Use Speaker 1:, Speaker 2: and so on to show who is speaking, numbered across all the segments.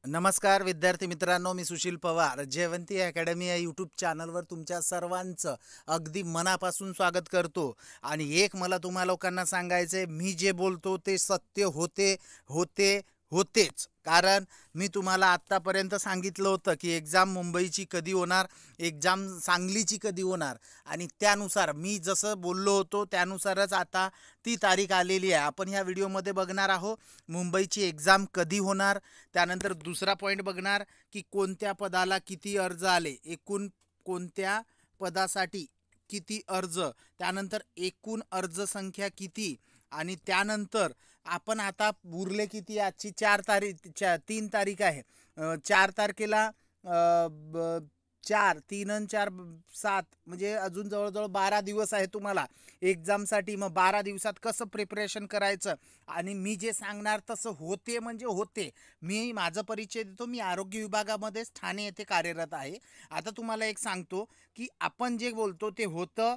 Speaker 1: नमस्कार विद्यार्थी मित्रांनो, मी सुशील पवार जयवंती अकॅडमी या यूट्यूब चॅनलवर तुमच्या सर्वांचं अगदी मनापासून स्वागत करतो। आणि एक मला तुम्हा लोकांना सांगायचं आहे, मी जे बोलतो ते सत्य होतेच। कारण मी तुम्हाला आत्तापर्यंत सांगितलं होतं की एग्जाम मुंबईची कधी होणार, एग्जाम सांगलीची कधी होणार, आणि त्यानुसार मी जसं बोललो होतो त्यानुसारच आता ती तारीख आलेली आहे। आपण ह्या व्हिडिओमध्ये बघणार आहोत मुंबईची एग्जाम कधी होणार, त्यानंतर दुसरा पॉईंट बघणार की कोणत्या पदाला किती अर्ज आले, एकूण कोणत्या पदासाठी किती अर्ज, त्यानंतर एकूण अर्ज संख्या किती, आणि त्यानंतर आपण आता उरले किती, आजची 3 तारीख आहे। 4 तारखेला 4 3 आणि 4 7 म्हणजे अजून जवळजवळ 12 दिवस आहे तुम्हाला एक्झामसाठी। मग 12 दिवसात कसं प्रिपरेशन करायचं, आणि मी जे सांगणार तसं होते म्हणजे होते। मी माझा परिचय देतो, मी आरोग्य विभागामध्येच ठाणे येथे कार्यरत आहे। आता तुम्हाला एक सांगतो की आपण जे बोलतो ते होतं।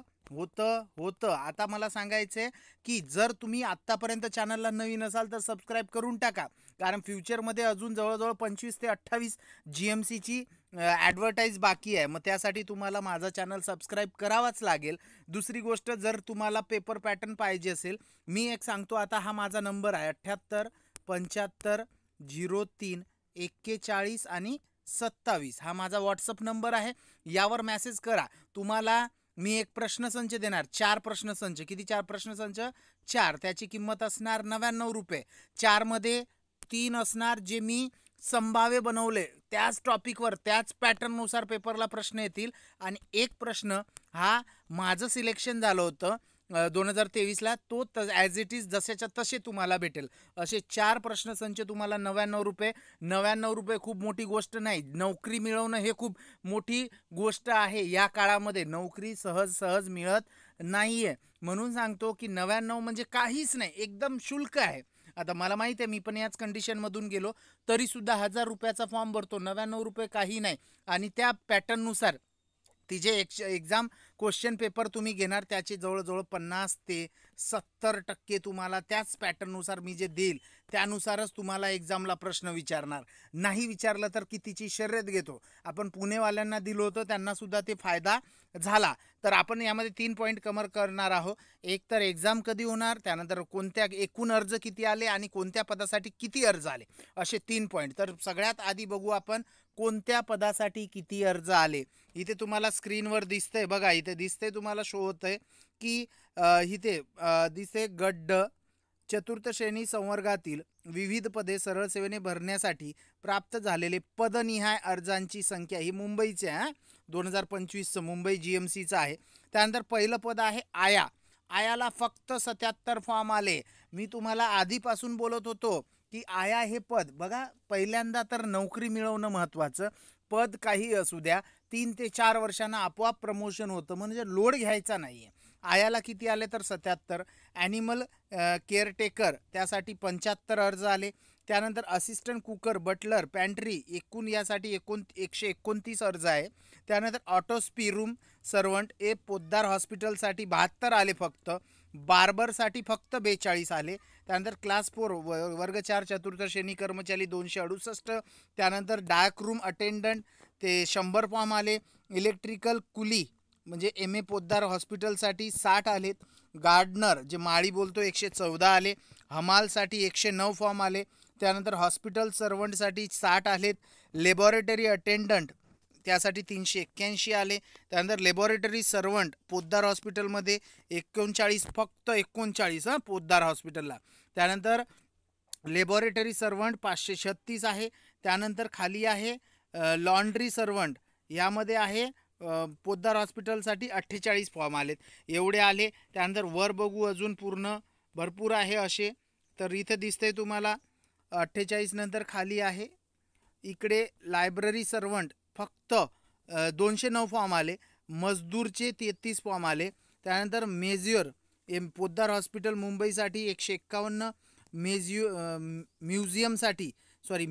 Speaker 1: आता मला सांगायचं आहे की जर तुम्ही आत्तापर्यंत चॅनलला नवीन असाल तर सबस्क्राईब करून टाका, कारण फ्युचरमध्ये अजून जवळजवळ 25 ते 28 GMCची ॲडव्हर्टाईज बाकी आहे। मग त्यासाठी तुम्हाला माझा चॅनल सबस्क्राईब करावाच लागेल। दुसरी गोष्ट, जर तुम्हाला पेपर पॅटर्न पाहिजे असेल, मी एक सांगतो, आता हा माझा नंबर आहे 78 75 03 41 आणि 27, हा माझा व्हॉट्सअप नंबर आहे। यावर मेसेज करा। तुम्हाला मी एक प्रश्नसंच देणार, 4 प्रश्नसंच। किती 4 प्रश्नसंच? 4। त्याची किंमत असणार 99 रुपये। 4 मध्ये 3 असणार जे मी संभाव्य बनवले, त्याच टॉपिकवर त्याच पॅटर्ननुसार पेपरला प्रश्न येतील, आणि एक प्रश्न हा माझं सिलेक्शन झालं होतं 2023ला, तो ॲज इट इज जसेच्या तसे तुम्हाला भेटेल। असे 4 प्रश्नसंच तुम्हाला 99 रुपये। 99 रुपये खूप मोठी गोष्ट नाही, नोकरी मिळवणं हे खूप मोठी गोष्ट आहे। या काळामध्ये नोकरी सहज मिळत नाही आहे, म्हणून सांगतो की 99 म्हणजे काहीच नाही, एकदम शुल्क आहे। आता मला माहिती आहे, मी पण याच कंडिशनमधून गेलो, तरीसुद्धा 1000 रुपयाचा फॉर्म भरतो, 99 रुपये काही नाही। आणि त्या पॅटर्ननुसार ती जे एक्झाम क्वेश्चन पेपर तुम्ही घेणार त्याचे जवळजवळ 50 ते 70% तुम्हाला त्याच पॅटर्ननुसार मी जे देईल त्यानुसारच तुम्हाला एक्झामला प्रश्न विचारणार। नाही विचारलं तर कितीची शर्यत घेतो। आपण पुणेवाल्यांना दिलं होतं, त्यांनासुद्धा ते फायदा झाला। तर आपण यामध्ये 3 पॉईंट कव्हर करणार आहोत। एक तर एक्झाम कधी होणार, त्यानंतर कोणत्या एकूण अर्ज किती आले, आणि कोणत्या पदासाठी किती अर्ज आले, असे 3 पॉईंट। तर सगळ्यात आधी बघू आपण कोणत्या पदासाठी किती अर्ज आले। इथे तुम्हाला स्क्रीनवर दिसतंय बघा, इथे दिसतंय, तुम्हाला शो होतंय की इथे दिसते गट चतुर्थ श्रेणी संवर्गातील विविध पदे सरळ सेवेने भरण्यासाठी प्राप्त झालेले पदनिहाय अर्जांची संख्या, ही मुंबईची आहे, 2025चं मुंबई GMCचं आहे। त्यानंतर पहिलं पद आहे आयाला फक्त 77 फॉर्म आले। मी तुम्हाला आधीपासून बोलत होतो की आया हे पद बघा, पहिल्यांदा तर नोकरी मिळवणं महत्त्वाचं, पद काही असू द्या, 3 ते 4 वर्षांना आपोआप प्रमोशन होतं, म्हणजे लोड घ्यायचा नाही आहे। आयाला किती आले तर 77। ॲनिमल केअरटेकर त्यासाठी 75 अर्ज आले। त्यानंतर असिस्टंट कुकर, बटलर, पॅन्ट्री, एकूण यासाठी 129 अर्ज आहे। त्यानंतर ऑटोस्पी रूम सर्वंट पोद्दार हॉस्पिटलसाठी 72 आले फक्त। बार्बरसाठी फक्त 42 आले। त्यानंतर क्लास 4 वर्ग 4 चतुर्थ श्रेणी कर्मचारी 268। त्यानंतर डार्क रूम अटेंडंट ते 100 फॉर्म आले। इलेक्ट्रिकल कुली म्हणजे MA पोद्दार हॉस्पिटलसाठी 60 आलेत। गार्डनर जे माळी बोलतो 114 आले। हमालसाठी 109 फॉर्म आले। त्यानंतर हॉस्पिटल सर्वंटसाठी 60 आलेत। लॅबोरेटरी अटेंडंट त्यासाठी 381 आले। त्यानंतर लॅबोरेटरी सर्वंट पोद्दार हॉस्पिटलमध्ये 39, फक्त 39 पोद्दार हॉस्पिटलला। त्यानंतर लॅबोरेटरी सर्वंट 536 आहे। त्यानंतर खाली आहे लॉन्ड्री सर्वंट, यामध्ये आहे पोद्दार हॉस्पिटलसाठी 48 फॉर्म आलेत, एवढे आले। त्यानंतर वर बघू अजून पूर्ण भरपूर आहे असे, तर इथे दिसतंय तुम्हाला 48 नंतर खाली आहे इकडे लायब्ररी सर्वंट फक्त 209 फॉर्म आले। मजदूरचे 33 फॉर्म आले। त्यानंतर मेज्युअर पोद्दार हॉस्पिटल मुंबईसाठी 151।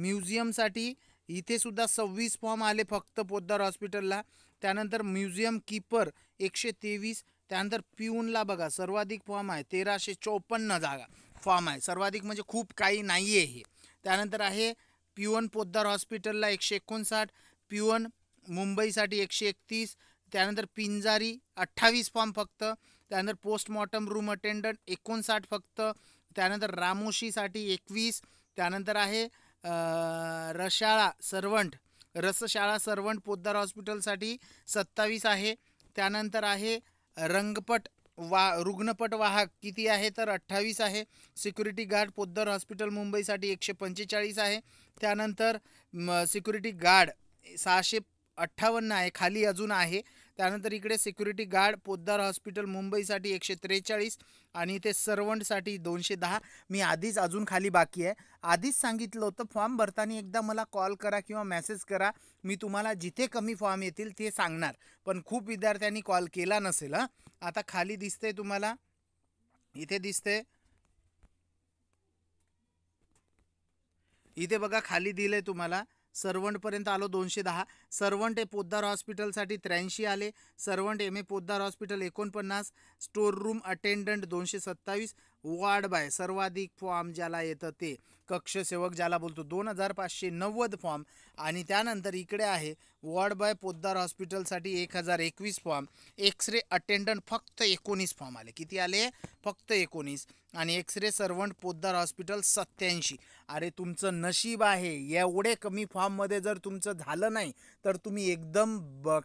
Speaker 1: म्युझियमसाठी इथे सुद्धा 26 फॉर्म आले फक्त पोद्दार हॉस्पिटलला। त्यानंतर म्युझियम कीपर 123। त्यानंतर पिऊनला बघा सर्वाधिक फॉर्म आहे, 1354 जागा फॉर्म आहे, सर्वाधिक म्हणजे खूप काही नाही आहे हे। त्यानंतर आहे पिवन पोद्दार हॉस्पिटलला 159, पिवन मुंबईसाठी 131, त्यानंतर पिंजारी 28 फॉर्म फक्त, त्यानंतर पोस्टमॉर्टम रूम अटेंडंट 59 फक्त, त्यानंतर रामोशीसाठी 21, त्यानंतर आहे रसशाळा सर्वंट पोद्दार हॉस्पिटलसाठी 27 आहे, त्यानंतर आहे रुग्णपट वाहक किती आहे तर 28 आहे, सिक्युरिटी गार्ड पोद्दार हॉस्पिटल मुंबईसाठी 145 आहे, त्यानंतर सिक्युरिटी गार्ड 658 आहे, खाली अजून आहे, त्यानंतर इकडे सिक्युरिटी गार्ड पोद्दार हॉस्पिटल मुंबईसाठी 143 आणि इथे सर्वंटसाठी 210. मी आधीच अजून खाली बाकी आहे, आधीच सांगितलं होतं फॉर्म भरताना एकदा मला कॉल करा किंवा मेसेज करा, मी तुम्हाला जिथे कमी फॉर्म येतील ते सांगणार, पण खूप विद्यार्थ्यांनी कॉल केला नसेल. आता खाली दिसते तुम्हाला, इथे दिसते, इथे बघा खाली दिले तुम्हाला सर्वंटपर्यंत आलो 210, सर्वंट पोद्दार हॉस्पिटलसाठी 83 आले, servant M A Poddar hospital 49, store room attendant 227, ward boy सर्वाधिक फॉर्म ज्याला येतं ते कक्ष सेवक ज्याला बोलतो 2590 फॉर्म, आणि त्यानंतर इकडे आहे वॉर्ड बाय पोद्दार हॉस्पिटलसाठी 1021 फॉर्म, एक्सरे अटेंडंट फक्त 19 फॉर्म आले. किती आले? फक्त 19, आणि एक्सरे सर्वंट पोद्दार हॉस्पिटल 87. अरे तुमचं नशीब आहे, एवढे कमी फॉर्ममध्ये जर तुमचं झालं नाही तर तुम्ही एकदम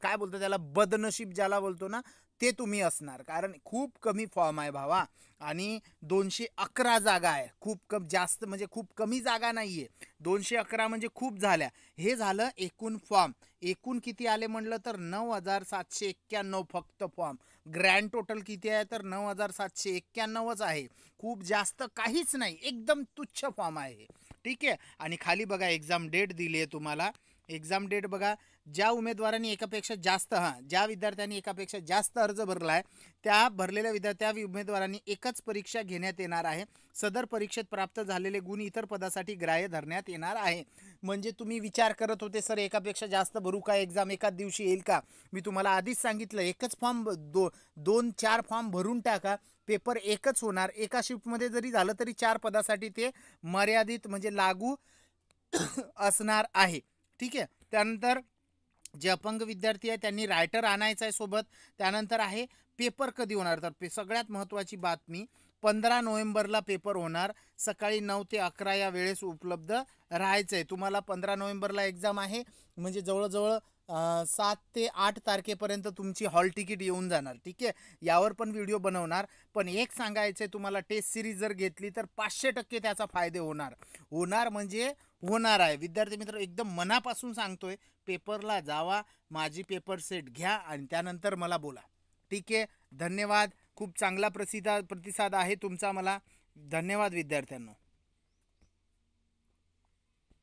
Speaker 1: काय बोलतो त्याला बदनशीब ज्याला बोलतो ना ते तुम्ही असणार, कारण खूप कमी फॉर्म आहे भावा, आणि 211 जागा आहे, खूप जास्त म्हणजे खूप कमी जागा नाही आहे, 211 म्हणजे खूप झाल्या. हे झालं एकूण फॉर्म. एकूण किती आले म्हटलं तर 9791 फक्त फॉर्म. ग्रँड टोटल किती आहे तर 9791च आहे, खूप जास्त काहीच नाही, एकदम तुच्छ फॉर्म आहे. ठीक आहे, आणि खाली बघा एक्झाम डेट दिली आहे तुम्हाला. एक्झाम डेट बघा, ज्या उमेदवारांनी एकापेक्षा जास्त ज्या विद्यार्थ्यांनी एकापेक्षा जास्त अर्ज भरला आहे त्या भरलेल्या त्या उमेदवारांनी एकच परीक्षा घेण्यात येणार आहे. सदर परीक्षेत प्राप्त झालेले गुण इतर पदासाठी ग्राह्य धरण्यात येणार आहे. म्हणजे तुम्ही विचार करत होते सर एकापेक्षा जास्त भरू का, एक्झाम एकाच दिवशी येईल का, मी तुम्हाला आधीच सांगितलं एकच फॉर्म 2-4 फॉर्म भरून टाका, पेपर एकच होणार, एका शिफ्टमध्ये जरी झालं तरी 4 पदासाठी ते मर्यादित म्हणजे लागू असणार आहे. ठीक आहे, त्यानंतर जे अपंग विद्यार्थी आहे त्यांनी रायटर आणायचा आहे सोबत. त्यानंतर आहे पेपर कधी होणार तर सगळ्यात महत्त्वाची बातमी, 15 नोव्हेंबरला पेपर होणार, सकाळी 9 ते 11 या वेळेस उपलब्ध राहायचं आहे तुम्हाला. 15 नोव्हेंबरला एक्झाम आहे, म्हणजे जवळजवळ 7 ते 8 तारखेपर्यंत तुमची हॉल तिकीट येऊन जाणार. ठीक आहे, यावर पण व्हिडिओ बनवणार, पण एक सांगायचं आहे तुम्हाला, टेस्ट सिरीज जर घेतली तर 500% त्याचा फायदे होणार म्हणजे होणार आहे. विद्यार्थी मित्र एकदम मनापासून सांगतोय, पेपरला जावा, माझी पेपर सेट घ्या आणि त्यानंतर मला बोला. ठीक आहे, धन्यवाद. खूप चांगला प्रतिसाद आहे तुमचा मला. धन्यवाद विद्यार्थ्यांनो.